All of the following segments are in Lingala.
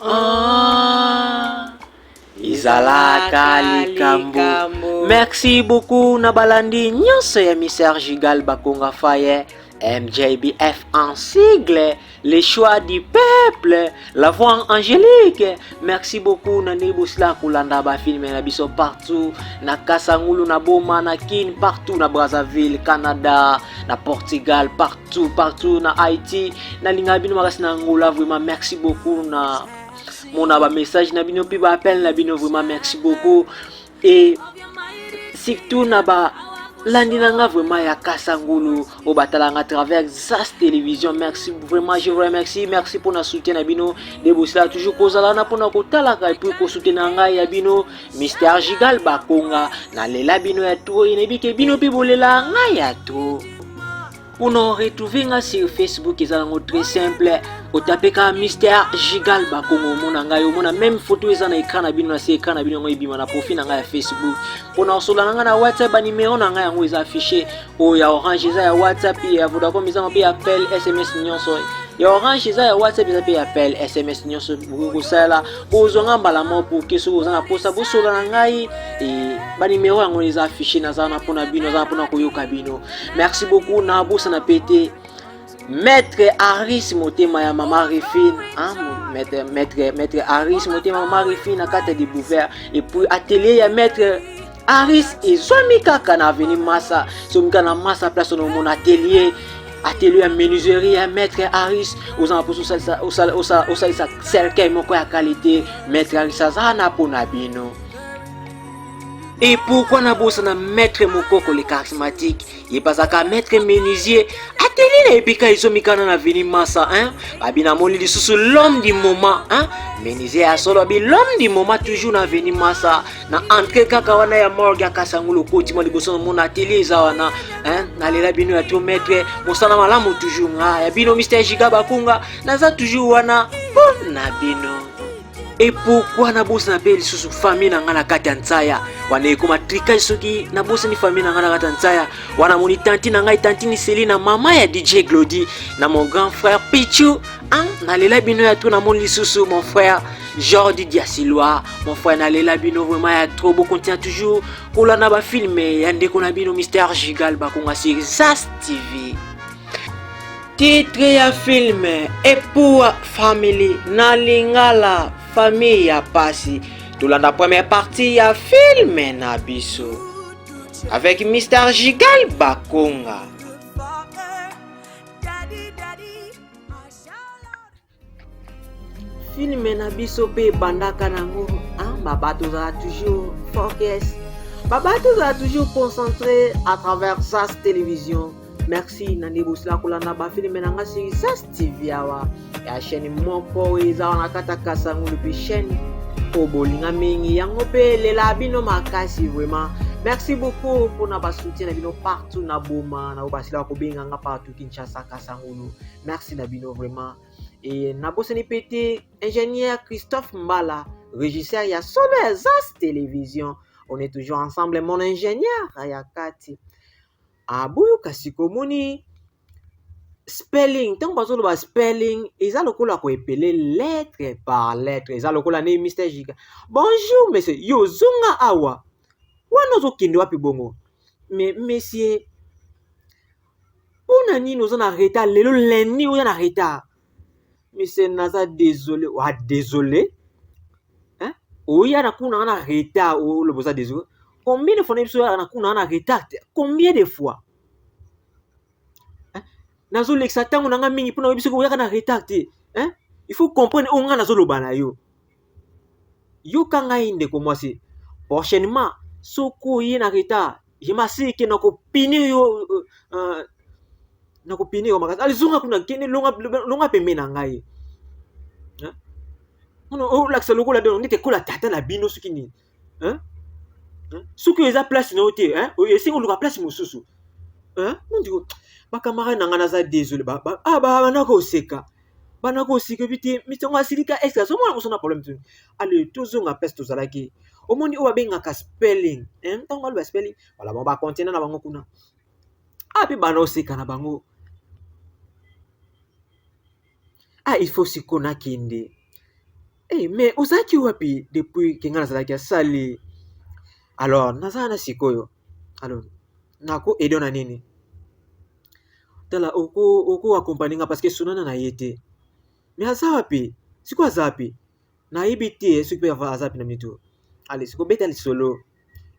Ah, izalaka likambo. Merci beaucoup na balandi nyonso ya Mr. Gigal Bakonga Faye, MJBF en sigle, les choix du peuple, la voix angélique. Merci beaucoup na Nebusla kulanda ba film na biso partout, na Kasangulu, na Boma, na Kin, partout na Brazzaville, Canada, na Portugal, partout na Haïti, na Lingabino Marasina Angola. Vraiment merci beaucoup na mon message na bino pi ba appel na bino. Vraiment merci beaucoup, et surtout na ba landinanga vraiment ya Kasangulu au batalanga à travers Zas Télévision. Merci vraiment, je vous remercie. Merci pour na soutien na bino de bosla toujours kozala na pona kotala ka puis ko soutenir ngai ya bino Mr. Gigal Bakonga na lela bino ya to inebike bino pi bolela ngai ya to. Pour nous retrouver sur Facebook, c'est très simple. Au taper comme Mr. Gigal Bakongo, on a même photo ils en écran na bino na c'est écran na bino ngai bima na profil na ngai Facebook. Pour nous sur la na WhatsApp ba numéro na ngai ngo affiché o ya Orange ya WhatsApp ya Vodacom ils en appel SMS nyonso. Ya Orange ya WhatsApp ils appel SMS nyonso pour ça là. Bozonga mbala mo pour que so ozana posa bo sur la ngai et ba numéro ngo ils affiché na za na pona bino za pona koyoka bino. Merci beaucoup na bosa na pété. Maître Harris Motema ya Mama Rifine, hein, Maître Harris Motema Mama Rifine à carte de Bouvert, et puis atelier ya Maître Harris et Zomika kana veni massa, Zomika na massa place dans mon atelier à menuiserie à Maître Harris, aux emplois au cercueil moko ya qualité, Maître Harris azana pona bino. Et pourquoi na bossa na Maître Mokoko le charismatique, il passe à Maître menuisier atelier na epika izomikana na veni massa, hein, babina moli sous l'homme du moment, hein, menuisier a solo bi l'homme du moment toujours na veni massa na entrée kaka wana ya morgue ya Kasangulu koti mo liboso mon atelier za wana, hein, na lela bino ya to Maître mosana malamu toujours nga ya bino Mr. Gigal Bakonga naza toujours wana bon na bino. Et pourquoi na bossa na beli susu famille na ngana kata ntsaya wana ekoma trika soki na bossa ni famille na ngana kata ntsaya wana moni tanti na ngai tanti ni Selina mama ya DJ Glody na mon grand frère Pichu, hein, na lela bino ya to na moni susu mon frère Jordi Diasiloa, mon frère na lela bino vraiment ya trop beau contient toujours kola na ba film ya ndeko na bino Mr. Gigal Bakonga sur Zas TV. Titre ya film Epoux Family na lingala famille ya pasi. Tulanda première partie ya film na biso avec Mr. Gigal Bakonga. Film na biso pe bandaka nango, hein, babato za toujours focus. Babato za toujours concentré à travers Zas Télévision. Merci Nandi Bousla kulanda ba film na nga sur Zas TV awa ya chaîne moko eza wana kata Kasangulu pe chaîne po bolinga mingi yango pe lela bino makasi vraiment. Merci beaucoup pour na ba soutien na bino partout na Boma na basila ko benga nga partout Kinshasa Kasangulu. Merci na bino vraiment. Et na boseni pété ingénieur Christophe Mbala, régisseur ya Solo Zas Télévision. On est toujours ensemble mon ingénieur Ayakati. Abuyu kasiko moni spelling tant bazolo ba spelling eza lokola ko epele lettre par lettre eza lokola ne Mr. Gigal. Bonjour monsieur yo zunga awa wana zo kende wapi bongo mais monsieur pona nini oza na retard lelo lundi oza na retard monsieur naza désolé wa désolé hein oya na kuna na retard o le boza désolé. Combien de fois na kuna na retard? Combien de fois? Nazo lexa tango nanga mingi pona webiso ko yaka na retard te, hein? Il faut comprendre o nga nazo loba na yo. Yo kanga inde ko mwasi. Prochainement, soko ye na retard, je m'assure que nako pini yo nako pini yo makasi. Ali zonga kuna kene longa pembe na ngai. Hein? O laksa lokola de on était kola tata na bino suki ni. Hein? Suki eza place na hotel, hein? O yesingo luka place mosusu. Hein? Non digo bakamara na ngana za désolé banako oseka banako osika biti mitongo asilika extra so mwana kosona problème tu allez tozonga peste tozalaki omoni o babengaka spelling hein ntango baloba spelling wala ba contenant na bango kuna api bana oseka na bango il faut sikona kende mais ozalaki wapi depuis ke ngai nazalaki asali? Alors nazala na sikoyo, alors nako edo na nini? Tala oko akompani nga parce que sunana na ye te. Mais aza wapi? Siko aza wapi? Nayebi te soki mpe aza wapi na mitu. Ale siko beta lisolo.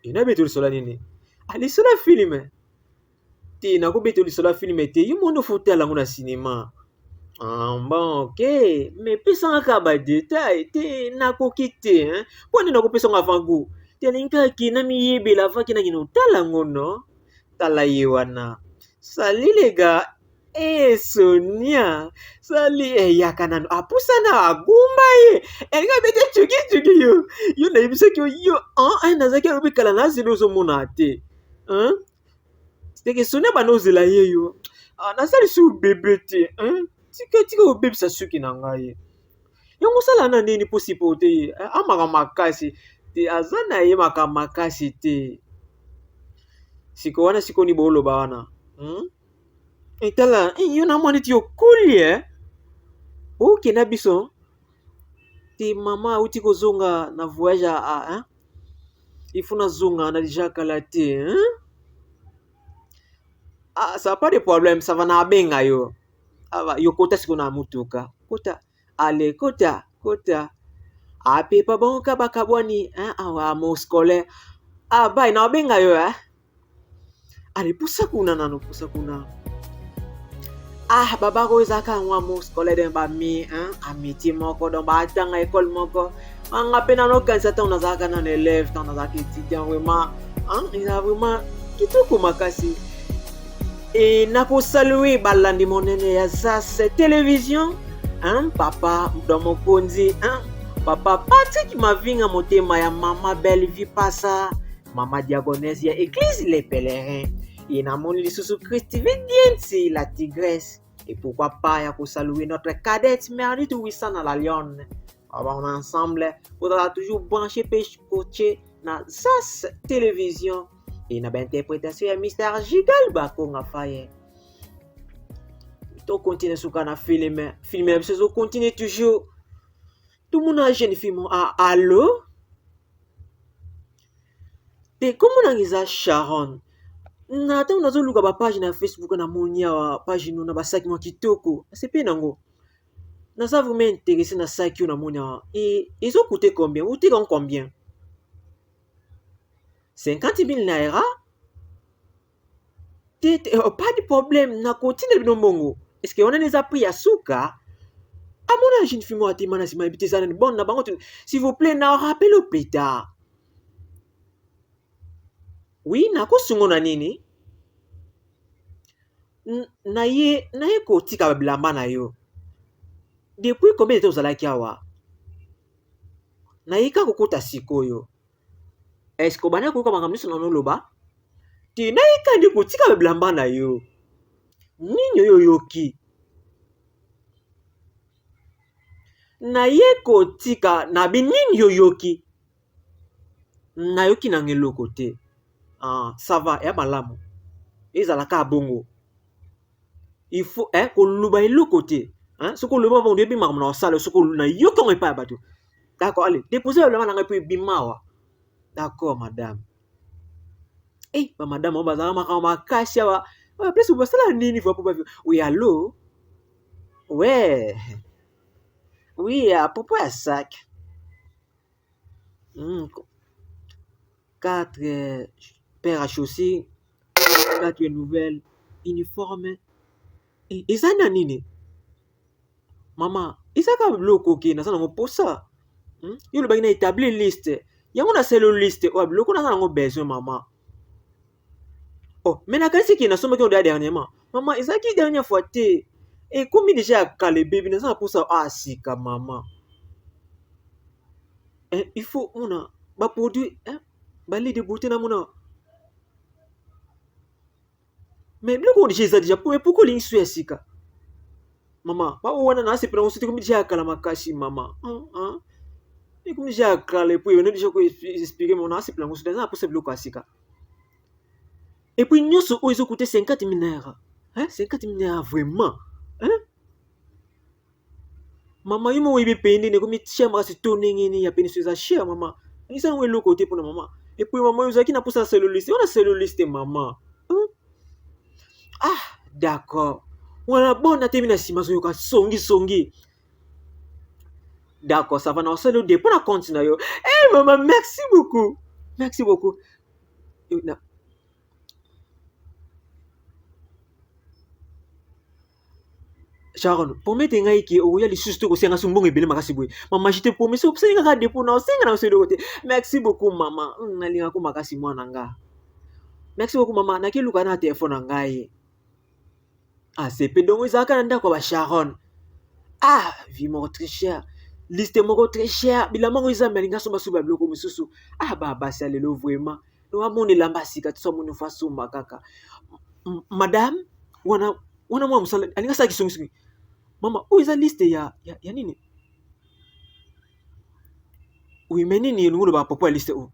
Nayebi lisolo nini? Lisolo ya filme te, nakobeta lisolo ya filme te. Yo mondo fotala yango na cinéma. Bon, ok. Mais pesanga ka ba détail te, nakoki te. Poni nakopesanga avant goût. Te linkaki na miyebela avant ki nakino tala ngono. Tala ye wana. Sali les gars. Sonia. Sali yakanano. Apusana agumba ye. Nga bete chuki yo. Yo na yebisa ki yo nazaki obikala na zelo zo mona te. C'était Sonia banozela ye yo. Nasali su bébé te. Tika obebisa suki na ngai. Yango sala na nini posipo te. Amaka makasi te, aza na ye makasi te. Siko wana siko ni boloba wana. Tala, yo na mwana ti yo kuli oke na biso. Te mama uti kozonga na voyage ifuna zonga na déjà kala te. Ça pas de problème, ça va na benga yo. Yo kota siko na mutuka. Kota. Ale kota. Pepa bonka bakabwani awa mo scolaire. Bai na benga yo Ale pusa kuna. Baba ko ezaka ngwa mo scolaire ba mi amiti moko don ba tanga école moko. Anga pena no kanisa ta unazaka na élève ta unazaka étudiant vraiment il a vraiment kitoko makasi. Et nako saluer balandi monene ya Zas télévision papa Domo Konzi papa Patrick Mavinga motema ya mama Belle Vie Passa mama diagonesse ya église les pèlerins et namoni lisusu Christi Vidiensi la tigresse et pourquoi pas ya ko saluer notre cadette Merlite Wissa na la lionne. On ensemble faudra toujours brancher pêche coaché na Zas télévision et na interprétation ya Mr. Gigal Bakonga Faye. To continue suka na filme so continue toujours. Tout le monde a jeune film allo. Te comment nangiza Sharon. Na ta unazo luka ba page na Facebook na monia wa page no na basaki mo kitoko. C'est pe nango. Na ça vous m'intéresse na saki na monia et ils ont coûté combien? Ou t'es combien? 50 000 naira. Pas de problème, na continue bino mbongo. Est-ce qu'on a les appris à souka? À mon âge, une fille moi timana si ma habité ça bonne na bango. S'il vous plaît, na rappel au plus tard. Oui, na ko sungo na nini? Na ye ko tika blamba na yo. Depuis combien de temps ozalaki awa? Na ye ka kokota sikoyo. Est-ce que bana ko kama kamniso na noloba? Ti na ye ka ndi ko tika blamba na yo. Nini yo yoki? Na ye ko tika na bi nini yo yoki? Na yoki na ngelo kote. Ça va, ya malamu. Ezalaka bongo. Il faut ko luba elo kote. Soko luba bon debi makamna osala soko na yoki on pas bato. D'accord, allez, déposez le mana ngapi bimawa. D'accord, madame. Madame, on bazala makama kasia wa. Plus vous basala nini faut pas. Oui, allô? Ouais. Oui, à propos à sac. 4 paires à chaussures, 4 nouvelles uniformes. Et ça na nini? Maman, isaka bloko ki na sana ngo posa. Yo le bagina établi liste. Yango na selo liste o bloko na sana ngo besoin maman. Mais na kasi ki na soma ki on dernièrement. Maman, isaki dernière fois te. Et comme déjà calé bébé na sana posa sika maman. Il faut on a ba produit bali de beauté na mona. Mais bloko déjà pourquoi l'insu sika? Maman, pas wana na sepela ngositi comme déjà kala makasi maman. Et comme déjà kala puis on a déjà expliquer mon na sepela ngositi na pour se bloquer asika. Et puis nyoso o ils ont coûté 50 000 naira. 50 000 naira vraiment. Mama yimo wibi pende ne komi tia makasi tonenge ni ya peni soza cher mama. Nisa ngwe lo côté pour maman. Et puis maman yozaki na pousa cellulite. On a cellulite maman. Ah, d'accord. Wana bona temi na sima zo yoka songi. D'accord, ça va na oselo de pour na compte na yo. Eh maman, merci beaucoup. Merci beaucoup. Sharon, promets ngai ki o ya lisusu to ko senga sumbongo ebele makasi boye. Mama, je te promets so senga ka depo na senga na oselo côté. Merci beaucoup maman. Nalinga ko makasi mwana nga. Merci beaucoup maman. Naki luka na téléphone ngai. Ah, c'est pédongo ezaka na ndako ba Sharon. Ah, vie moko très cher. Liste moko très cher. Bilamango eza melinga so basuba biloko mususu. Ah ba basi alelo vraiment. No amone lamba sika tso monu faso makaka. Madame, wana mwa musala alinga sa kisongi. Mama, où est la liste ya nini? Oui, mais nini nous ba papa liste où?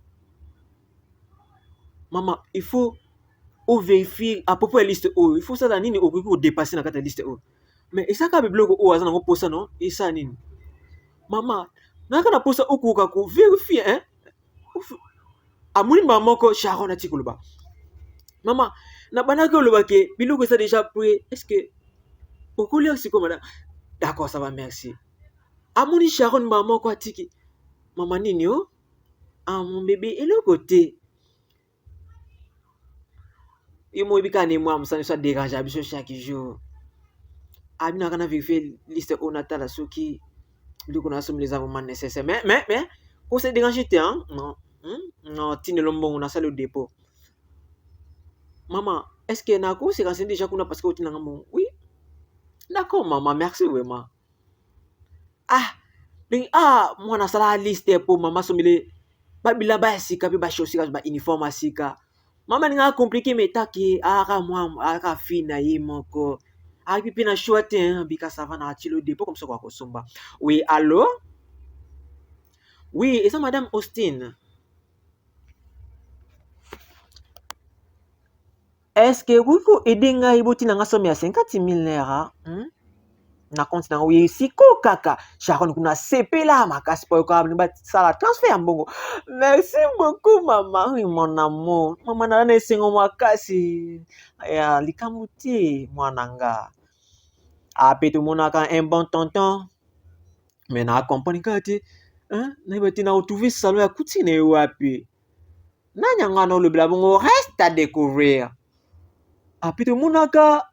Maman, il faut vérifier à propos de la liste où. Il faut ça nini au dépasser na kata liste où. Mais ça ka be bloco où azana ko posa non? Et ça nini? Maman, naka na posa okuka ko vérifier hein? Amuni maman ko Sharon ati koloba. Maman, na banaka koloba ke biloko ça déjà prêt. Est-ce que okolia c'est comme madame? D'accord, ça va, merci. Amuni Sharon maman ko atiki. Maman nini yo? Ah mon bébé, et le côté. Et moi bika ne moi ça ne soit dérangé biso chaque jour. Abina kana vérifier liste au natal soki biloko na somme les avons nécessaires. Mais pour se déranger hein? Non. Non, tine lombongo na salle au dépôt. Maman, est-ce que nako c'est renseigné déjà qu'on a parce que tu n'as pas mon. Oui. D'accord maman, merci vraiment. Moi na sala liste pour maman somile ba bilaba sika pe ba chaussures ba uniforme sika. Maman nga compliqué mais taki moi aka fina yi moko. Pipi na chouette hein bika ça va na tilo dépôt comme ça quoi kosomba. Oui, allô? Oui, et ça madame Austin. Est-ce que vous pouvez aider ngai boti na nga somme ya 50 000 naira? Na compte na oui siko kaka Sharon kuna sepela makasi po ko ba sala transfert mbongo. Merci beaucoup maman, oui, mon amour. Maman na esengo makasi ya likamuti mwananga. Petu monaka un bon tonton. Mais na compagnie kati hein na bati na retrouver salon ya kutine wapi. Na nyanga no le blabongo reste à découvrir. Petu monaka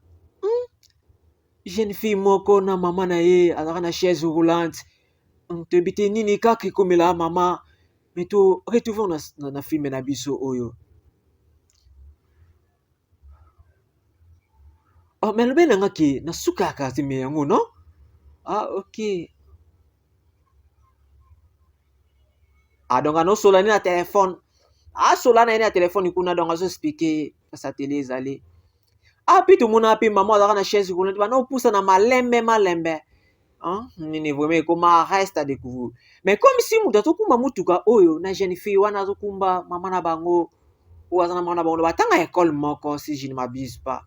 jeune fille moko na maman na ye azaka na chaise roulante. Te bite nini kaki komela mama mais to retrouver na film na biso oyo. Mais le benanga ki na suka ka zime yango no? OK. Donc ano solani na téléphone. Solana na téléphone kuna donc azo expliquer sa télé ezali. Pitu mona pe maman azaka na chaise roulante ba no poussa na malembe. Nini vraiment comment reste à découvrir. Mais comme si mutu tokumba mutuka oyo na jeune fille wana tokumba mama na bango ou azana mama na bango batanga école moko si je ne m'abuse pas.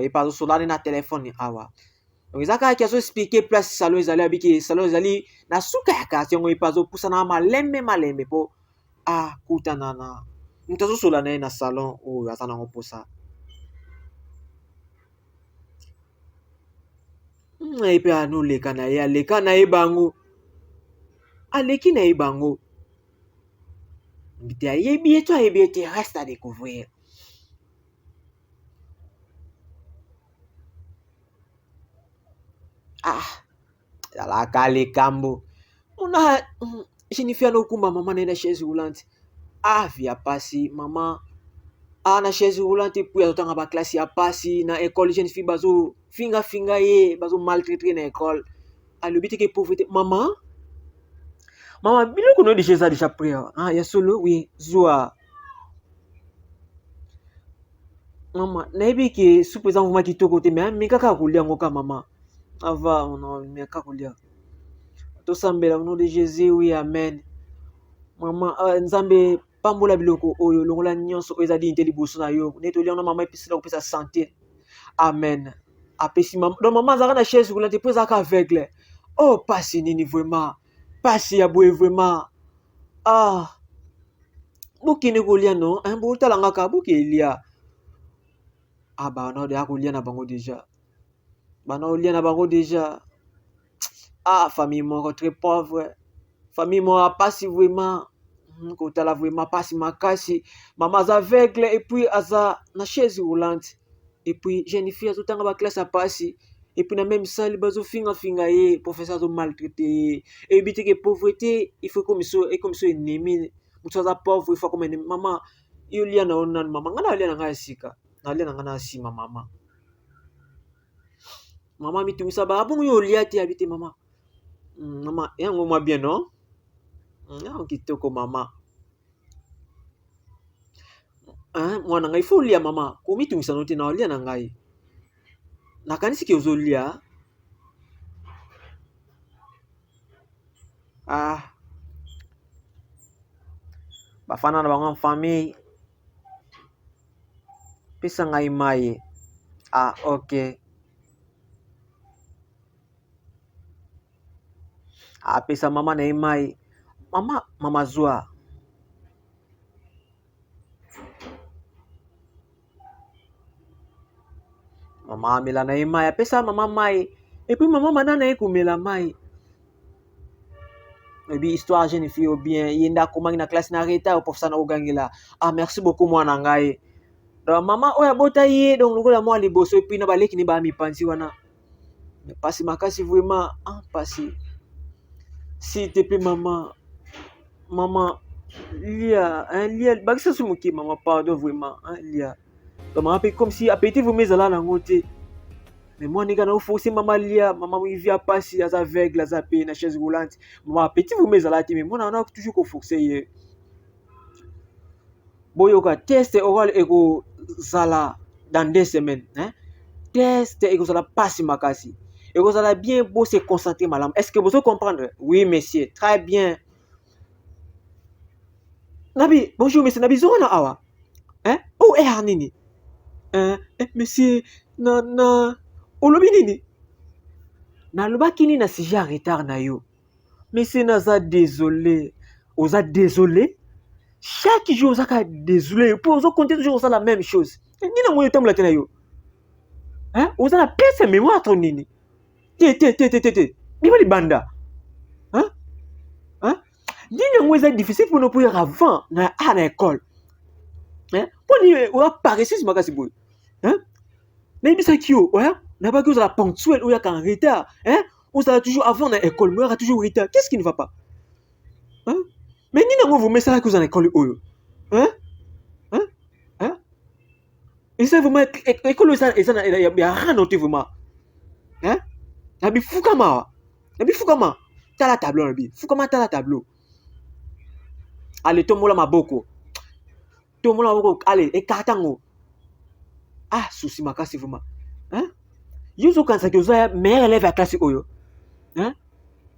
Et pas solani na téléphone awa. Donc ezaka ki azo expliquer place salon ezali abiki salon ezali na suka ya kasi yango ipazo poussa na malembe po kutana na mutu azo solana na salon oyo azana ngo poussa. Epe ano leka na ye bango. Aleki na ye bango. Mbite ayebi ete reste à découvrir. Alaka lekambo. Una jenifia no kumba mama na chaise roulante. Via pasi mama. Na chaise roulante puis azotanga ba classe ya pasi na école jeune fille bazo finga ye bazo maltraiter na école. Alobiti ke pauvreté maman biloko no déjà déjà prière ya solo oui zoa maman nayebi ke soupe eza mvuma kitoko te mais kaka kolia ngo ka maman ava non mais kaka kolia tosambela au nom de Jésus oui amen maman nzambe pambola biloko oyo longola nyonso oyo eza dignité liboso na yo netolia na mama episila kopesa santé amen. apesi maman donc maman azalaka na chaise roulante mpo ezalaka aveugle. Oh pasi nini vraiment, pasi ya boye vraiment. Ah bokende kolia non botalanga kaka bokelia. Ah bana odeya kolia na bango déjà, bana olia na bango déjà. Ah famille moko très pauvre, famille moko apasi vraiment kotala vraiment pasi makasi. Mama aza aveugle et puis aza na chaise roulante et puis jeune fille azotanga ba classe apasi et puis na même salle bazofinga finga ye, professeur azo maltraité ye. Et biti que pauvreté il faut comme ça et comme ça ennemi mutu aza pauvre il faut comme ennemi. Mama yo lia na ona mama ngana lia na ngai sika na lia na ngana sima mama. Mama mitungisa ba bongo yo lia te habite mama. Mama yango mwa bien non? Yango kitoko mama. Mwana ngai faut lia mama komitungisa no te na lia na ngai. Nakanisi ke ozolia. Bafana na bango en famille. Pesa ngai mai. Ok. Pesa mama na mai. Mama zwa. Mama amela na mai. Pesa mama mai. Et puis maman manana ekomela mai. Ebi histoire jeune fille ou bien yenda komangi na classe na retard professeur na ogangela. Merci beaucoup mwana ngai. Donc maman oya bota ye donc lokola mwa liboso et puis na baleki ni ba mipanzi wana. Mais pasi makasi vraiment pasi. S'il te plaît maman. Maman lia bakisa sumuki maman pardon vraiment lia. Donc maman comme si appétit vous mes ala na ngote. Mais moi nega na forcer maman lia, maman il vient passer à aveugle à zaper na chaise roulante. Maman petit vous mes ala mais moi na toujours ko forcer ye. Boyoka test oral ego zala dans 2 semaines test ego zala pasi makasi. Ego zala bien beau se concentrer malam. Est-ce que vous comprendre? Oui monsieur, très bien. Nabi, bonjour monsieur Nabi zona awa. Oh nini? Monsieur na olobi nini? Na lobaki nini na sujet en retard na yo. Monsieur naza désolé. Oza désolé? Chaque jour ozaka désolé. Pour ozo compter toujours ça la même chose. Nina moyo tamla tena yo. Oza na pesa mémoire ton nini? Te. Biba li banda. Nina moyo za difficile pour nous pour avant na école. Pour ni oza paressis makasi boy. Mais bisa kio, n'a pas que vous la ponctuel ou y a qu'en retard, ou ça toujours avant dans l'école, mais il y a toujours retard. Qu'est-ce qui ne va pas? Mais ni n'a vous mettez ça que vous en école ou et ça vraiment école ça et ça il y a rien noté vraiment. La bi fukama. T'as la tableau la bi. Fukama t'as la tableau. Allez tomola maboko. Allez écartango. Souci makasi vraiment. Yuzo kansa que vous avez meilleur élève à classe oyo.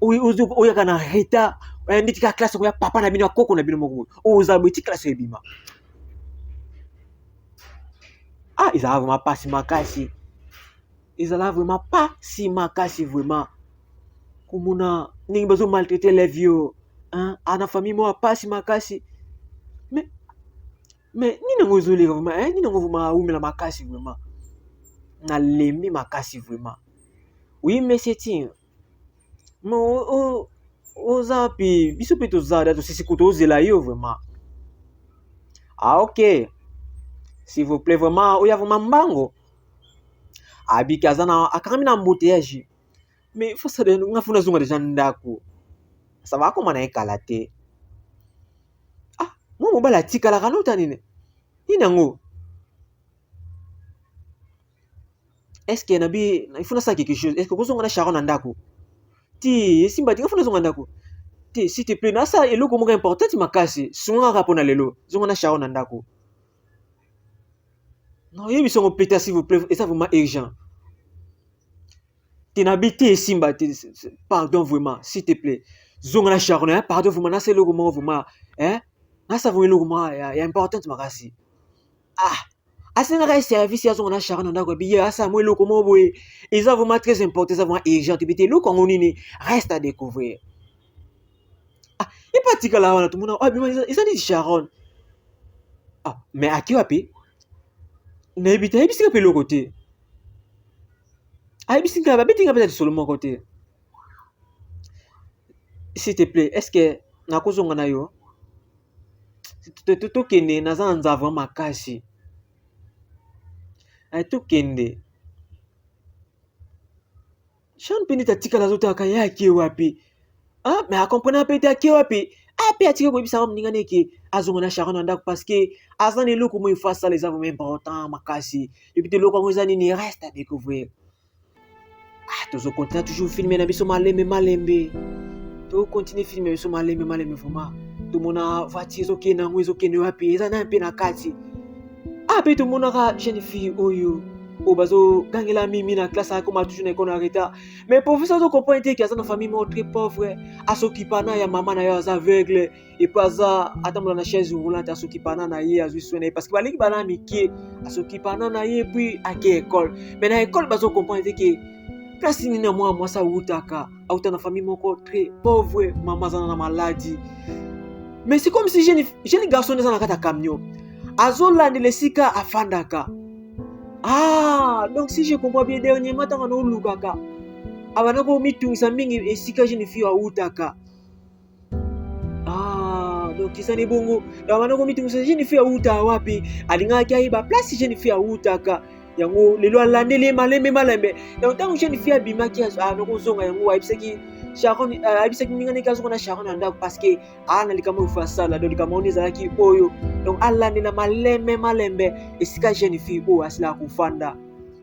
Oyo kana retard. Nditi ka classe oya papa na bino koko na bino moko. Oza beti classe ebima. Ils avaient vraiment pas si makasi. Ils avaient vraiment pas si makasi vraiment. Komuna ningi bazo maltraiter les vieux. Ana famille moi pas si makasi. Mais ni nango zoli vraiment, ni nango vraiment umela makasi vraiment. Na lembi makasi vraiment. Oui mais c'est tien. Mo oza pi biso pe tozada to sisi kuto ozela yo vraiment. Ok. S'il vous plaît vraiment oya vraiment mbango. Abiki azana akami na embouteillage. Mais il faut ça de ngafuna zunga déjà ndako. Ça va comment na ekalate. Moi mobala tikala kanota nini? Nango. Est-ce que nabi il faut ça quelque chose? Est-ce que vous avez Sharon ndako? Ti simba ti ngafuna zunga ndako. Ti s'il te plaît na ça eloko moko important ti makasi. Sunga rapona lelo. Zunga na Sharon ndako. Non, il y a besoin de s'il vous plaît, et ça vraiment urgent. Tu n'habites Simba, pardon vraiment, s'il te plaît. Zongana Sharon, pardon vraiment, c'est le moment vraiment, ça vraiment le moment, il y a important, makasi. asenga service ya zonga na charana ndako biye asa mo eloko mo boye eza vraiment très important, eza vraiment urgent bité eloko ngo nini reste à découvrir. Ah et patika la wana tumuna ah bima isa ni Sharon. Ah mais aki wapi na ebita ebisika pe loko te ah ebisika ba betinga peut-être solo mon côté. S'il te plaît, est-ce que na kozonga na yo tokende naza na nzava makasi tokende Sean pende tatikala azotaka ye ake wapi mais akomprena mpe te ake wapi mpe atiki koyebisaka moninga neke azonga na Sharon na ndako parce que aza na eloko mo efo asala eza vraiment important makasi epuis te eloko yango eza nini reste à découvrir. Tozokontinue toujours filme na biso malembe tokontinue filme biso malembe vraiment tomona voiture ezokende yango ezokende wapi eza na mpe na kati mpe tomonaka jeune fille oyo bazogangela mimi na classe akoma toujours na ekolo na retard mais professeur ozocomprendre te ke aza na famille moko très pauvre asokipana ya mama na ye aza aveugle epuis aza atambola na chaise roulante asokipana na ye azwi soin na ye parce que balingi bana mike asokipana na ye epuis ake ekole mais na ekole bazocomprendre te ke place nini na mwa mwasi auta na famille moko très pauvre mama aza na maladie mais c'est comme si jeune garçon eza na kati ya camion azolandela esika afandaka. Donc si je comprends bien dernièrement ntango naolukaka abanda komitungisa mingi esika jeune fille autaka. Donc isani bongo abanda komitungisa jeune fille auta wapi alingaki ayeba place jeune fille autaka yango lelo alandeli malembe donc ntango jeune fille abimaki nakozonga yango ayebisaki Sharon abisaki ninga neka azonga na Sharon na ndako parce que na likambo ofasala donc likambo oni ezalaki oyo donc alandela malembe esika jeune fille oyo asila kofanda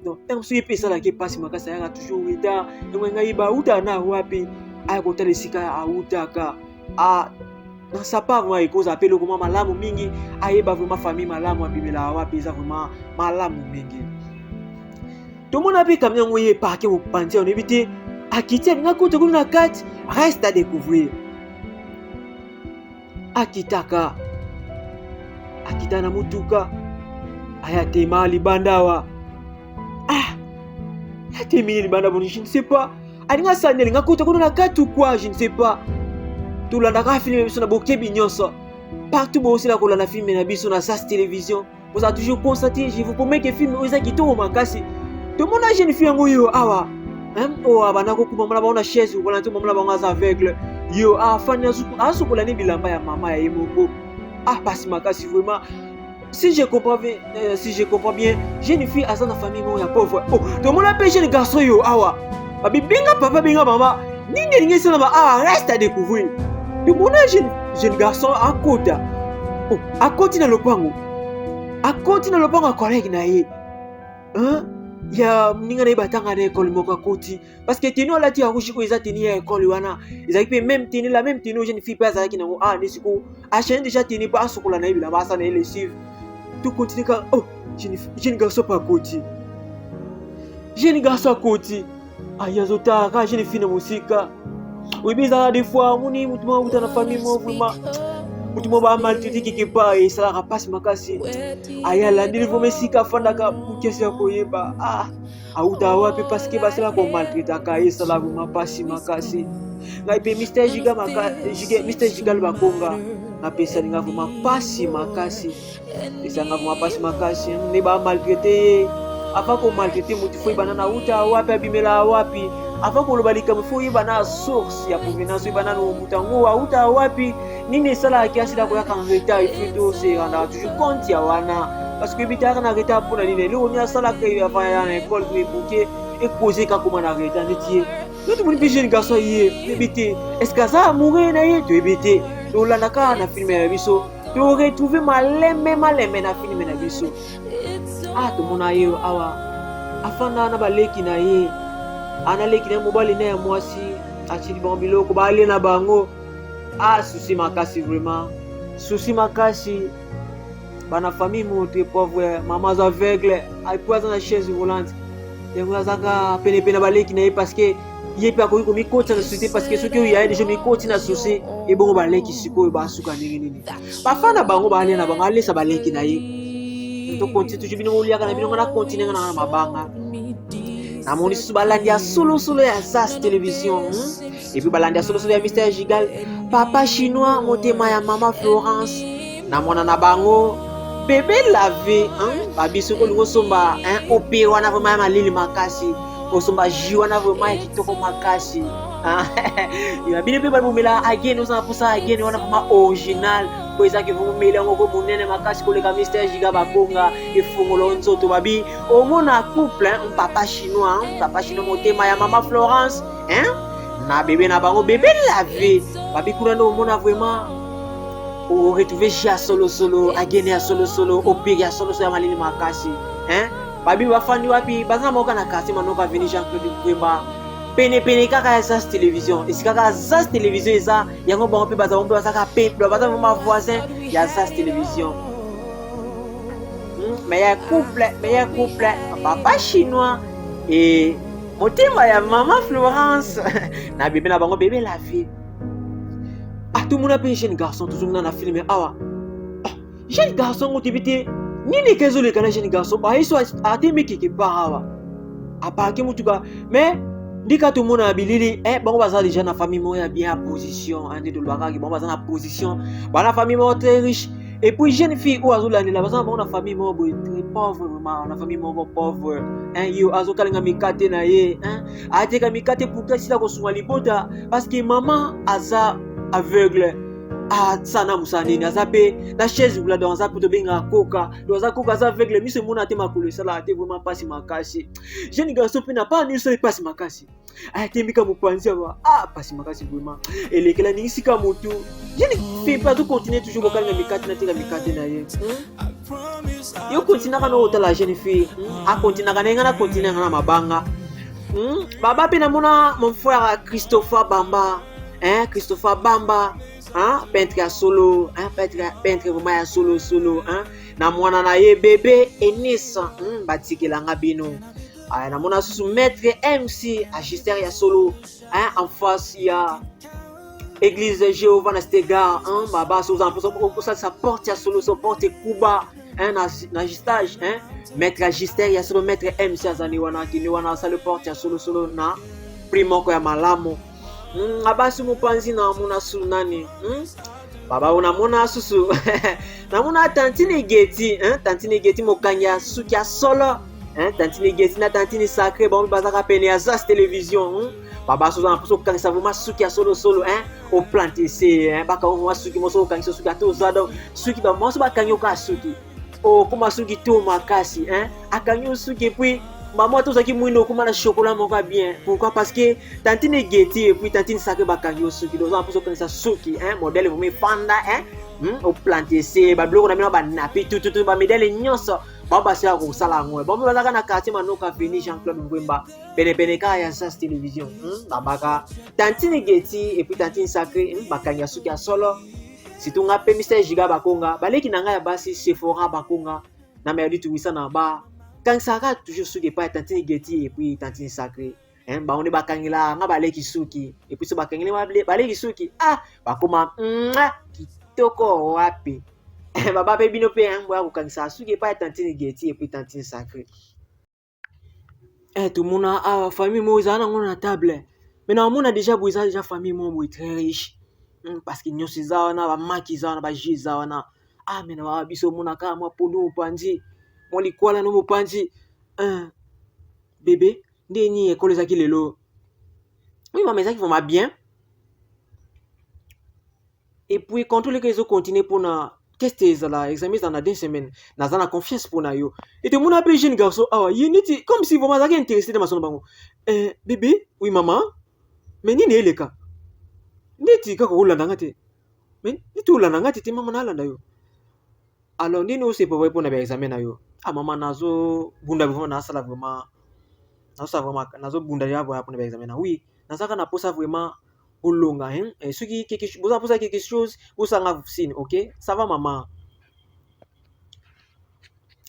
donc ntango soki epe esalaki mpasi makasi ayaka toujours retard donc ngai bauta na wapi aya kotala esika autaka na sapa vraiment ekoza apele koma malamu mingi ayeba vraiment famille malamu abimela wapi eza vraiment malamu mingi tomona mpe kamia yango ye parke mopanzi on ebi te akiti alinga kota kuna na kati reste à découvrir akita na mutuka ayatema libandawa yatemi libanda boni je ne sais pas alinga sani alinga kota kuna na kati ou quoi je ne sais pas tolandaka filme biso na bokebi nyonso partout bosila kolanda filme na biso na Sas Télévision vous avez toujours constaté je vous promets que film oyo eza kitoko makasi tomona jeune fille yango yo awa abanda kokuma mona baona chaise okola nto mona bango aza aveugle yo afani asokola ne bilamba ya mama ya ye moko pasi makasi vraiment si je comprends bien jeune fille aza na famille moko ya pauvre tomona mpe jeune garçon yo awa babibinga papa binga mama nini elingi esalama reste à découvrir tomona jeune garçon akoti na lopango ya collègue na ye ya mninga na ye batanga na ekole moko akoti parce que teni alati ya rouge oyo eza teni ya ekole wana ezalaki mpe même teni oyo jeune fille mpe azalaki nango nesiko achane déjà teni mpo asokola na ye bilamba asa na ye lesive tokontinue ka jeune garçon mpo akoti azotaka jeune fille na mosika oyebi ezala des fois moni mutu moko auta na famille moko vraiment mutu moko bamaltraite quelque part esalaka mpasi makasi alandeli vraimen esika afandaka mokesi ya koyeba auta wapi parce que basala komaltraitaka esala vraimen mpasi makasi ngai mpe Mr Jigal Bakonga napesalinga vraimen mpasi makasi esalanga vraimen mpasi makasi ne bamaltraite ye avant komaltraite mutu fo yebana na auta wapi abimela wapi avant koloba likambo fo yeba na source ya provenance yeba nano mutu yango auta wapi nini esalaki asila koyaka na retard ifo toserandaka toujours compte ya wana parce que ebitaka na retard mpona nini eloko nini asalaka avant ya na ekole to ebuke ekose kakoma na retard neti ye totomoni mpe jeune garçon ye toyebi te est ce que aza amoureux na ye toyebi te tolandaka na filme na biso toretrouve malembe na filme na biso tomona ye awa afanda na baleki na ye analeki na mobali na ya mwasi atili bango biloko balie na bango souci makasi vraiment souci makasi bana famille mo très pauvre mama aza aveugle apo aza na chaise roulante yango azaka penepene baleki na ye parce que ye mpe akoki komikotisa na société parce que soki oyo yaye deja mikoti na souci ebongo baleki sikoyo basuka ndenge nini bafana bango balie na bango alesa baleki na ye to continue toujours bino ulia kana bino ngana continue ngana mabanga na moni su balandi ya solo ya Zaz télévision et puis balandi ya solo ya Mr Gigal papa chinois motema ya mama Florence na mona na bango bébé lavé babiso ko lingo somba opé wana vraiment malili makasi osomba ji wana vraiment kitoko makasi ya bine pe balumela again osana pusa again wana vraiment original ko ezaki vumela ngoko munene makasi koleka Mr Giga bakonga efungolo nzoto babi omona couple papa chinois motema ya mama Florence na bébé na bango bébé lavé babi kuna ndo omona vraiment o retrouver ya solo again ya solo opé ya solo ya malili makasi babi bafandi wapi bazana moka na kasi manoka vini Jean-Claude Kwemba pene kaka ya Zaz télévision esikaka Zaz télévision eza yango bango pe baza bombe basaka peuple baza vraiment voisin ya Zaz télévision meilleur couple papa chinois et motema ya mama Florence na bébé na bango bébé la vie tout le monde a payé jeune garçon toujours na film awa jeune garçon ngotibité nini kezo le kana jeune garçon ba iso atemi quelque part awa apake mutuka mais ndika tout le monde a bilili bango baza déjà na famille moya bien position ande de loaka ki bango baza na position ba na famille moya très riche et puis jeune fille ou azolandi la baza bango na famille moya très pauvre vraiment na famille moya pauvre yo azokalinga mikate na ye ateka mikate pour que sila ko sunga libota parce que maman aza aveugle sana musanini azape na chaise bula dans za puto benga koka dans za koka za aveugle mi se mona te makolo sala te vraiment pasi makasi jeune garçon pe na pas ni so pasi makasi te mika mopanzi ba pasi makasi vraiment elekela ni sika motu jeune fille pas tout continuer toujours bokalinga mikate na teka mikate na ye yo continue kana ota la jeune fille continue kana ngana continue ngana mabanga baba pe na mona mon frère Christopher Bamba Christopher Bamba peintre ya solo peintre vraiment ya solo na mwana na ye bébé Enis batikelanga bino na mona susu maître MC agister ya solo en face ya église Jéhovah na Stega baba so za sa porte ya solo so porte kuba na gistage maître agister ya solo maître MC azani wana kini wana sa le porte ya solo na primoko ya malamu abasi mupanzi na muna sunani baba una mona susu na muna tantine geti mokanya suki ya solo tantine geti na tantine sacré bon bazaka pene ya Zaz télévision baba so na puso kangisa vraiment suki ya solo au planter c'est baka mo suki mo so kangisa suki to zado suki ba mo so bakanyo ka suki kuma suki to makasi akanyo suki puis maman tout ça qui mouino comme la chocolat mon va bien pourquoi parce que tantine geti et puis tantine sacré bakanyo suki donc en plus comme ça suki modèle vous me fanda au planter c'est ba bloko na mina ba napi tout ba modèle nyonso ba basia ko sala ngwe ba ba na quartier manoka vini Jean-Claude Ngwemba pene ka ya Zaz télévision baka tantine geti et puis tantine sacré bakanyo suki ya solo surtout nga pe Mr Giga bakonga baleki na nga ya basi Sephora bakonga na merdi tout ça na ba quand ça va toujours suki pas tantine geti et puis tantine sacré ba on bakangila nga baleki suki et puis so bakangila baleki suki bakoma kitoko wapi baba pe bino pe ngwa kokangisa suki pas tantine geti et puis tantine sacré tout mon famille mo izana ngona table mais na mona déjà boiza déjà famille mo très riche parce que nyosi za na ba maki za na ba ji za na mais na ba biso mona ka mo pondo panzi molikuala no mopanzi bébé ndeni école ezaki lelo oui maman ezaki vraiment bien et puis contrôler que ils continuer pour na test ezala examen dans 2 semaines naza na confiance pour na yo et tout mon appel jeune garçon yiniti comme si vraiment zaki intéressé de masono bango bébé oui maman mais nini eleka ndeti kaka ulanda ngate mais ndeti ulanda ngate te mama na landa yo alors ndini ose pour na examen na yo maman nazo bunda vraiment na sala vraiment nazo bunda ya pour na examen na oui nazaka na posa vraiment olonga ce qui quelque chose vous poser quelque chose vous ça nga signe OK ça va maman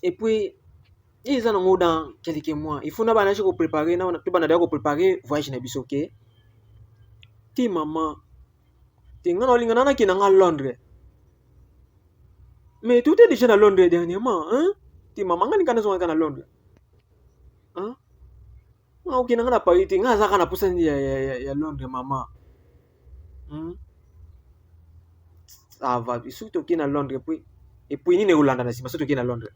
et puis ils en ont dans quelques mois il faut na bana ko préparer na to bana ko préparer voyage na biso OK ti maman ti ngana linga na ki na Londres mais tout est déjà à Londres dernièrement ti mama ngani kana zonga kana Londres hein okay nanga na Paris ti nga za kana pusa ya Londres mama ça va surtout qui na Londres et puis ni ne Hollande na sima surtout qui na Londres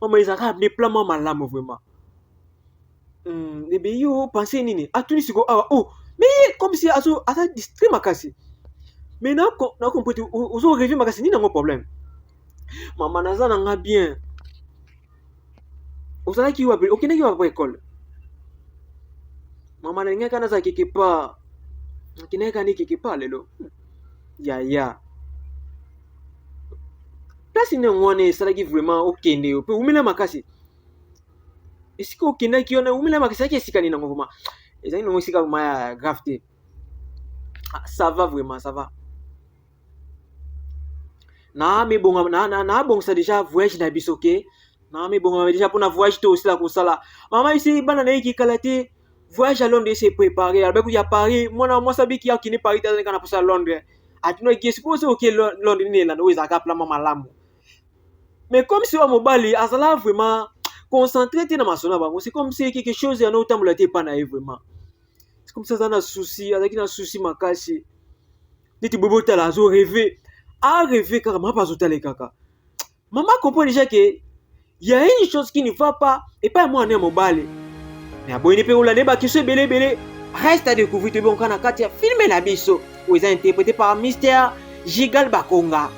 mama izaka ne plan mama malamu vraiment ebe yo pensez nini atuni siko awa mais comme si azo ata distrait makasi mais na comprendre ozo revivre makasi ni nango problème mama naza nanga bien ozalaki wapi okendaki wapi po école mama nalingai kana za quelque part akendaki kani quelque part lelo ya place ne ngone esalaki vraiment okende pe umela makasi esika okendaki wana umela makasi yaki esika nini nango vraiment ezali nango esika vraiment ya grave te ça va vraiment ça va na bongisa déjà voyage na biso ke na mebonga déjà pour na voyage to aussi la kosala mama ici bana na ekikala te voyage à Londres c'est préparé alors ya Paris moi sabi ki akini Paris tazana kana pour Londres atino ki suppose ok Londres ni la no ezaka plan mama lamu mais comme si wa mobali azala vraiment concentré te na masona bango c'est comme si quelque chose ya no tambola te pa na vraiment c'est comme ça ça na souci azaki na souci makasi niti bobo tala azo rêver à rêver car mama pas zotale kaka maman comprend déjà que il y a une chose qui ne va pas et pas moi ne mobali mais aboyini pe ulande ba kiso belé reste à découvrir te bon kana katia filmer na biso où ils ont interprété par Mr Gigal Bakonga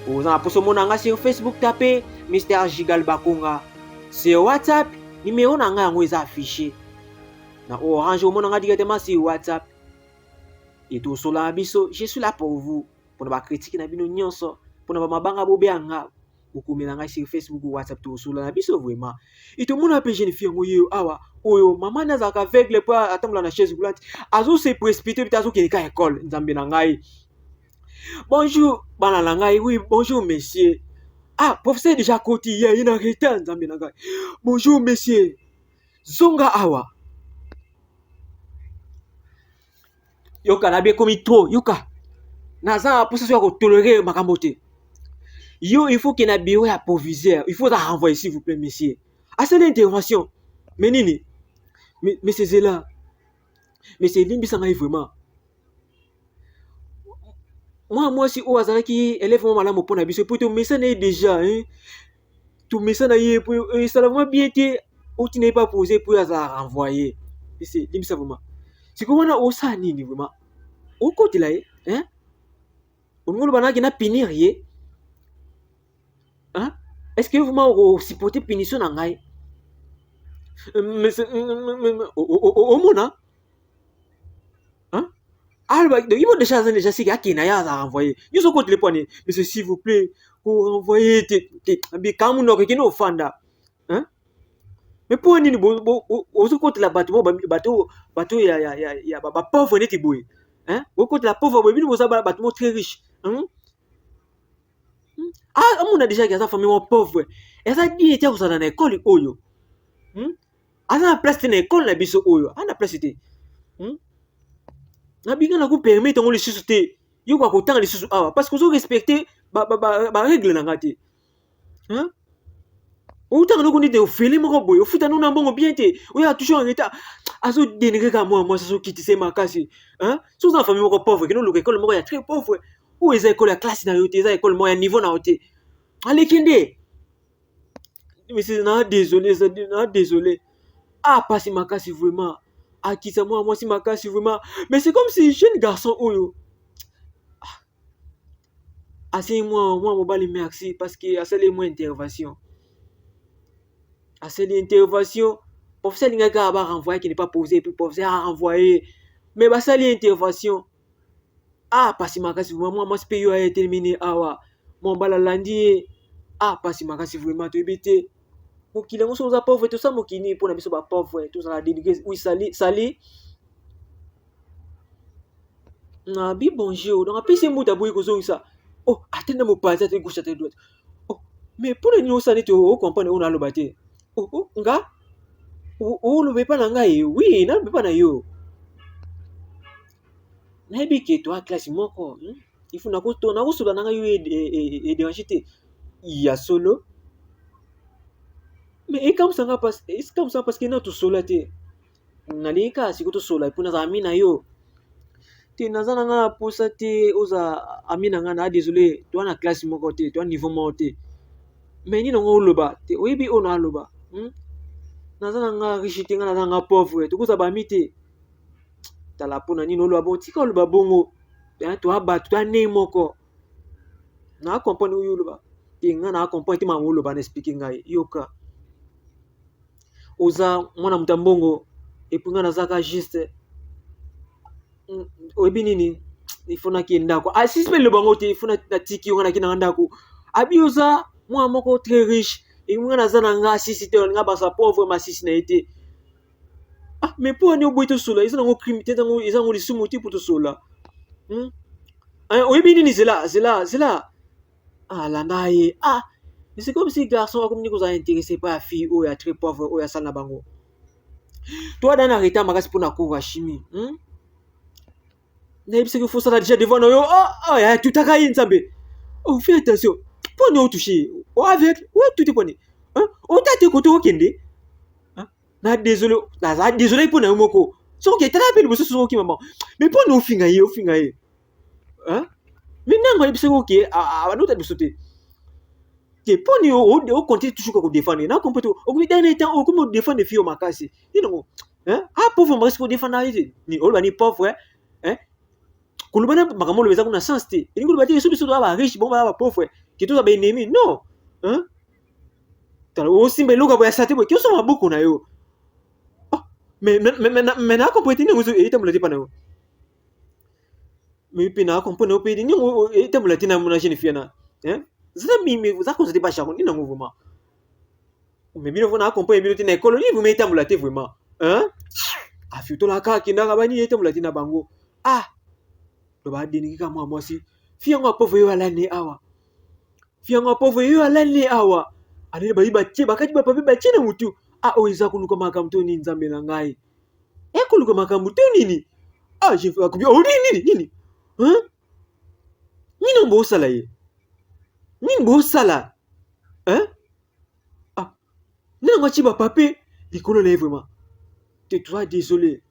aux en poso monanga sur Facebook taper Mr Gigal Bakonga sur WhatsApp numéro nanga yango eza affiché na Orange monanga directement sur WhatsApp et tout cela biso je suis là pour vous pour ba critiquer na bino nyonso pour na mabanga bobeanga okomelanga sur Facebook ou WhatsApp tout cela na biso vraiment et tout le monde appelle jeune fille ngoyo awa oyo maman nazaka aveugle pas attendre na chaise roulante azo se précipiter bitazo keleka école nzambe na ngai bonjour bana na ngai oui bonjour monsieur professeur déjà koti ya ina retard nzambe na ngai bonjour monsieur zonga awa yoka na be komi trop yoka naza possession ya tolérer makambo te yo il faut qu'il y ait un bureau à proviseur il faut la renvoyer s'il vous plaît monsieur c'est l'intervention mais nini mais c'est là mais c'est limbisa ngai vraiment moi si au hasard qui élève moi malamu pour na biso pour tout mais ça n'est déjà tout mais ça n'est pour ça va vraiment bien te ou tu n'es pas posé pour la renvoyer c'est limbisa vraiment c'est comment on a ça nini vraiment au côté là on ngolo bana ki na punir ye est-ce que vous supportez punition na ngai mais au mona alba de ils vont déjà c'est qui na ya renvoyer ils sont contre les poignets mais s'il vous plaît pour renvoyer bi kamu no ke no fanda mais pour nini au contre la bateau ya ba pauvre neti boy au contre la pauvre boy bino boza bateau très riche on a déjà sa famille pauvre et ça dit était au na école oyo ana place na école na biso oyo ana place te na binga na ko permettre on le susciter yo kwa kotanga les sous parce que vous respecter ba règle na ngati autant que nous de félé moko boy au futa na mbongo bien te oya toujours en état azo dénigrer ka moi ça so kitise makasi sous en famille moko pauvre que nous l'école moko ya très pauvre ou les écoles la classe na yo te école moyen niveau na yote allez kende mais c'est désolé pas si makasi vraiment qui ça moi si makasi vraiment mais c'est comme si jeune garçon oyo assez moi mobali merci parce que assez les moins intervention assez l'intervention professeur linga ba renvoyer qui n'est pas posé puis professeur a renvoyer mais bah ça l'intervention pas si makasi vraiment moi paye a terminé mon bala landi pas si makasi vraiment tu bité mokili yango soza pauvre tout ça mokini mpona biso bapauvre tozala déligré oui sali na bi bonjour donc apesi mutu aboyi kozongisa atenda mopanzi ate gauche ate droite mais mpona nini osali te ocomprendre oyo naloba te nga oloba epa na ngai oui naloba epa na yo nayebi ke toa classe moko il faut nakosola na ngai yo edérange te ya solo mais comme ça parce que na to sola te nalika siku to sola puna za amina yo te nazana nga posa te oza amina nga na désolé to na classe moko te to niveau moko te mais ni ngo loba te oyebi ono aloba nazana nga riche te nga nazana nga pauvre to kuza ba mite tala pona ni no loba bon tika loba bongo to abatu to ne moko na comprendre uyo loba te nga na comprendre te ma loba na speaking ngai yoka oza mwana mutambongo epuis nga nazaka juste oyebi nini ifuna kiendako sispe lobango te ifuna natiki yo nga nakina nga ndako abi oza mwana moko très riche nga naza na nga sisi te nga basa pauvre masisi na ye te mais mpo ani oboyi tosola eza nango crime te eza nango lisumu te mpo tosola oyebi nini zela alanda ye c'est comme si garçon akomi nini kozala intéressé pa ya fille oyo ya très pauvre oyo asala na bango to ada na retard makasi mpo na cours ya chimie nayebisaki fosala déjà devant na yo tutaka ye nzambe fais attention mpo ni otouche avec tout epone ota te koto okende na désolé naza désolé mpo na yo moko soki etala mpe liboso soki okima bango mais mpo na ofinga ye mais ntango ayebisaki oke abanda ota biso te te mpo ni okontinue toujours kaka kodefendre na comprendre okomi dernier temps okomi odefendre fille yo makasi ninango pauvre makasi po defendre ye te ni oloba ni pauvre koloba na makambo oloba eza kuna sens te elingi oloba te so biso toza bariche bongo baza bapauvre ke toza baennemi non tala osimba eloko boya sa te boye kiosoma maboko na yo mais na comprendre te ndenge etambola te mpa na yo mais mpe na comprendre yo mpe ndenge etambola te na jeune fille na za konza te bachako nini nango vraiment mais bino fo na comprendre bino te na ekolo nini vraiment etambola te vraiment afiutolaka akendaka bani etambola te na bango loba adeniki ka mwa mwasi fille yango apauvre yo alani awa fille yango apauvre yo alani awa anene bayi batie bakati bapape batie na mutu oyo eza koluka makambo to nini nzambe na ngai ekoluka makambo to nini akobi nini nini bosala ye nini bosala nango atie bapape likolo na ye vraiment te toi désolé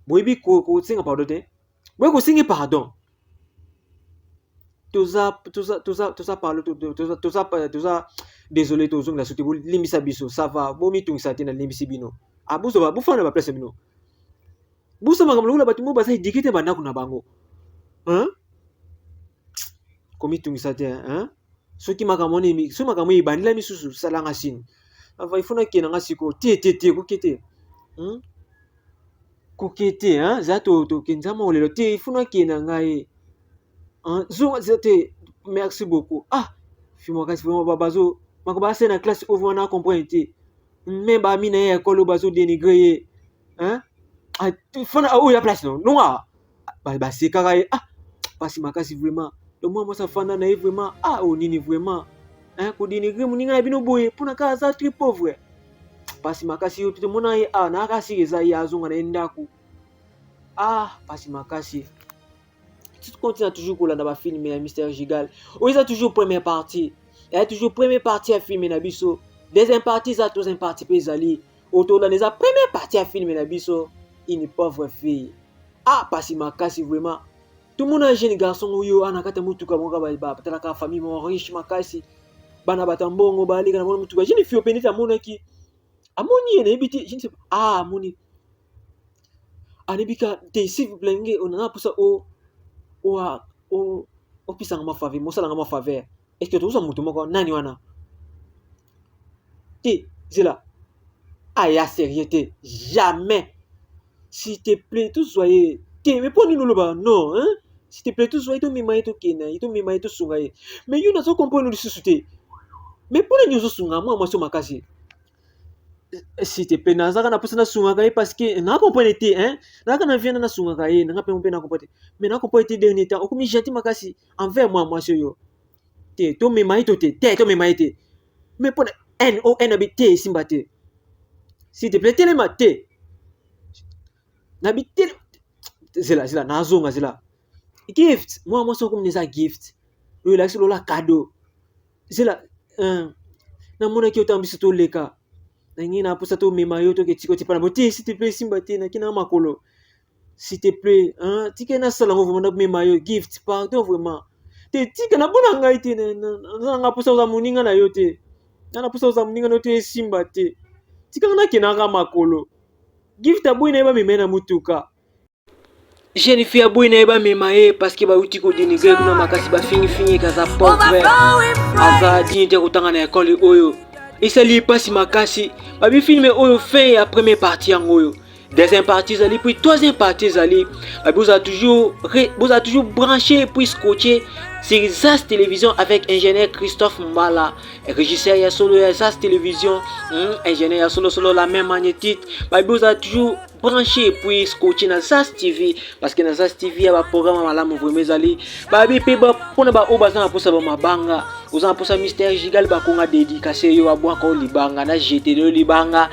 boyebi kosenga pardon te boye kosengi pardon toza désolé tozongela so te bolimbisa biso ça va bomitungisa te na limbisi bino bozoba bofanda na baplace bino bosa makambo lokola bato mo baza edike te bandako na bango komitungisa te soki makambo ebandela misusu salanga sini ifuna kenanga siko te koke te koke te za tokenzama olelo te ifuna kena ngai zonga za te merci beaucoup fimokasi vraiment bazo makambo ase na classe oyo vraiment na comprendre te me bami na ye ekolo bazo dénigre ye fana oyo ya place nonga basekaka ye pasi makasi vraiment le mwa mwasi afanda na ye vraiment nini vraiment kodénigre moninga na bino boye mpona kaka aza très pauvre pasi makasi yo tomona ye nayaka sika eza ye azonga na ye ndako pasi makasi continue toujours kolanda bafilme ya Mystère Gigal oyo eza toujours première partie eya toujours première partie ya filme na biso deuxième partie eza troisième partie mpe ezali otolanda eza première partie ya filme na biso une pauvre fille pasi makasi vraiment tomona un jeune garçon oyo na kati ya motuka moko batalaka famille moko riche makasi bana bata mbongo baleka na mona motuka jeune fille opene te amonaki amoni ye nayebi te je ne sais pas amoni anebika te s'il vous plaît nge onanga mposa opisanga ma faveur mosalanga ma faveur est-ce que toza motu moko nani wana te zela ya sérieux te jamais s'il te plaît tozoye te mais mpo nini oloba non s'il te plaît tozoye tomema ye tokenda ye tomema ye tosunga ye mais yo nazo comprendre lisusu te mais mpo nini ozosunga mwa mwasi makasi s'il te plaît nazaka na posa nasungaka ye parce que na comprendre te nazaka na viana nasungaka ye nanga mpe na comprendre mais na comprendre te dernier temps okomi gentil makasi envers moi mwasi oyo te tomema ye te tomema ye te mais mpona nabi te esimba te s'il te plaît telema te nabi te zela nazonga zela gift mwa mwasi okomi eza gift oyo elakisi lola cadeau zela namona ki otambisa toleka na ngina apusa to mema yo to ke tiko tipana boti s'il te plaît simba te na kina makolo s'il te plaît hein tika na sala ngo vraiment mema yo gift pardon vraiment te tika na bona ngai te na ngapusa uza muninga na yo te na pusa uza muninga no te simba te tika na kina ga makolo gift aboy na ba mema na mutuka jeune fille aboy na ba mema parce que ba uti ko dénigrer kuna makasi ba fingi kaza pauvre aza dignité kutanga na école oyo isali pasi makasi babi filme oyo fin ya première partie yango oyo deuxième partie zali puis troisième partie zali vous a toujours branché puis scotché sur ZAS Télévision avec ingénieur Christophe Mbala, régisseur ya solo ya ZAS Télévision, ingénieur ya solo la même magnétique. Vous a toujours branché puis scotché na ZAS TV parce que na ZAS TV ya ba programme malamu vraiment zali babi pe ba pona ba obaza na posa ba mabanga uzana posa Mystère Gigal ba konga dédicace yo abwa ko libanga na GTD libanga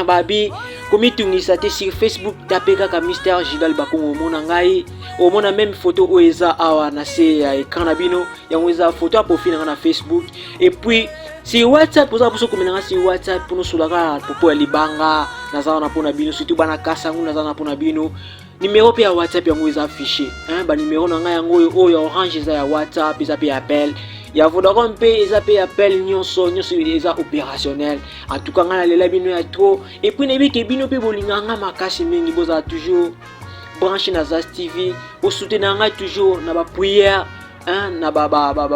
babi komitungisa te sur Facebook tapeka ka Mystère Gigal ba kongo mona ngai o mona même photo oeza awa na se ya écran na bino yango eza photo a profil na Facebook et puis si WhatsApp poza poso komenanga si WhatsApp pono sulaka popo ya libanga nazana na pona bino surtout bana kasangu nazana pona bino numéro pe ya WhatsApp yango eza affiché ba numéro na ngai yango oyo orange eza ya WhatsApp eza pe ya appel ya Vodacom pe eza pe appel nyonso eza opérationnel en tout cas ngana lela bino ya trop et puis nebi ke bino pe bolinganga makasi mingi boza toujours branché na ZAS TV au soutenir ngai toujours na ba prière na ba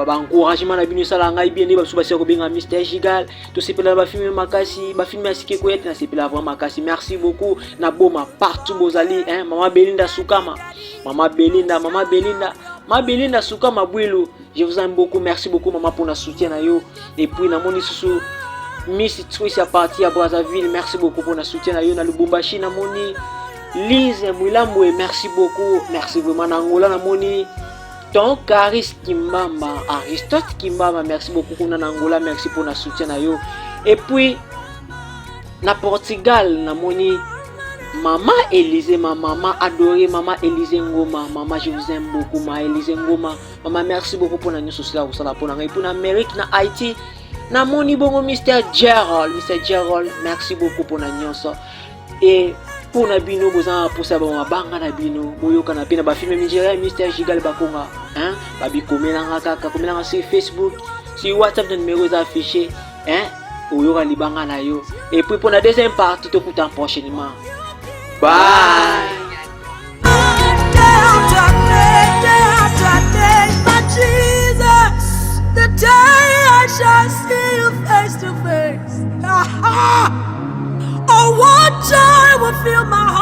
encouragement na bino sala ngai bien ba suba ko benga Mystère Gigal to sepela ba film makasi ba film ya sike ko yete na sepela vraiment makasi merci beaucoup na boma partout bozali maman Belinda Sukama maman Belinda Sukama Bwilo je vous aime beaucoup merci beaucoup maman pour na soutien na yo et puis na moni susu Miss Twist à partir à Brazzaville merci beaucoup pour na soutien na yo na Lubumbashi na moni Lise Mwilamwe merci beaucoup merci vraiment na Angola na moni ton Caris Kimbamba Aristote Kimbamba merci beaucoup pour na Angola merci pour na soutien na yo et puis na Portugal na moni Maman Élysée, ma maman adorée, maman Élysée Ngoma, maman je vous aime beaucoup, ma Élysée Ngoma, maman merci beaucoup pour la news sociale, pour la pour l'Amérique, na Haïti, na moni bongo Mr. Gerald, merci beaucoup pour la news et pour na bino bozan pour ça ba banga na bino boyo kana pena ba film Nigeria Mystère Gigal bakonga babi komelanga kaka komelanga sur Facebook, sur WhatsApp le numéro est affiché oyo ka libanga na yo et puis pour la deuxième partie to kuta prochainement. Bye. Jesus, the day I shall see you face to face. Oh, what joy will fill my heart.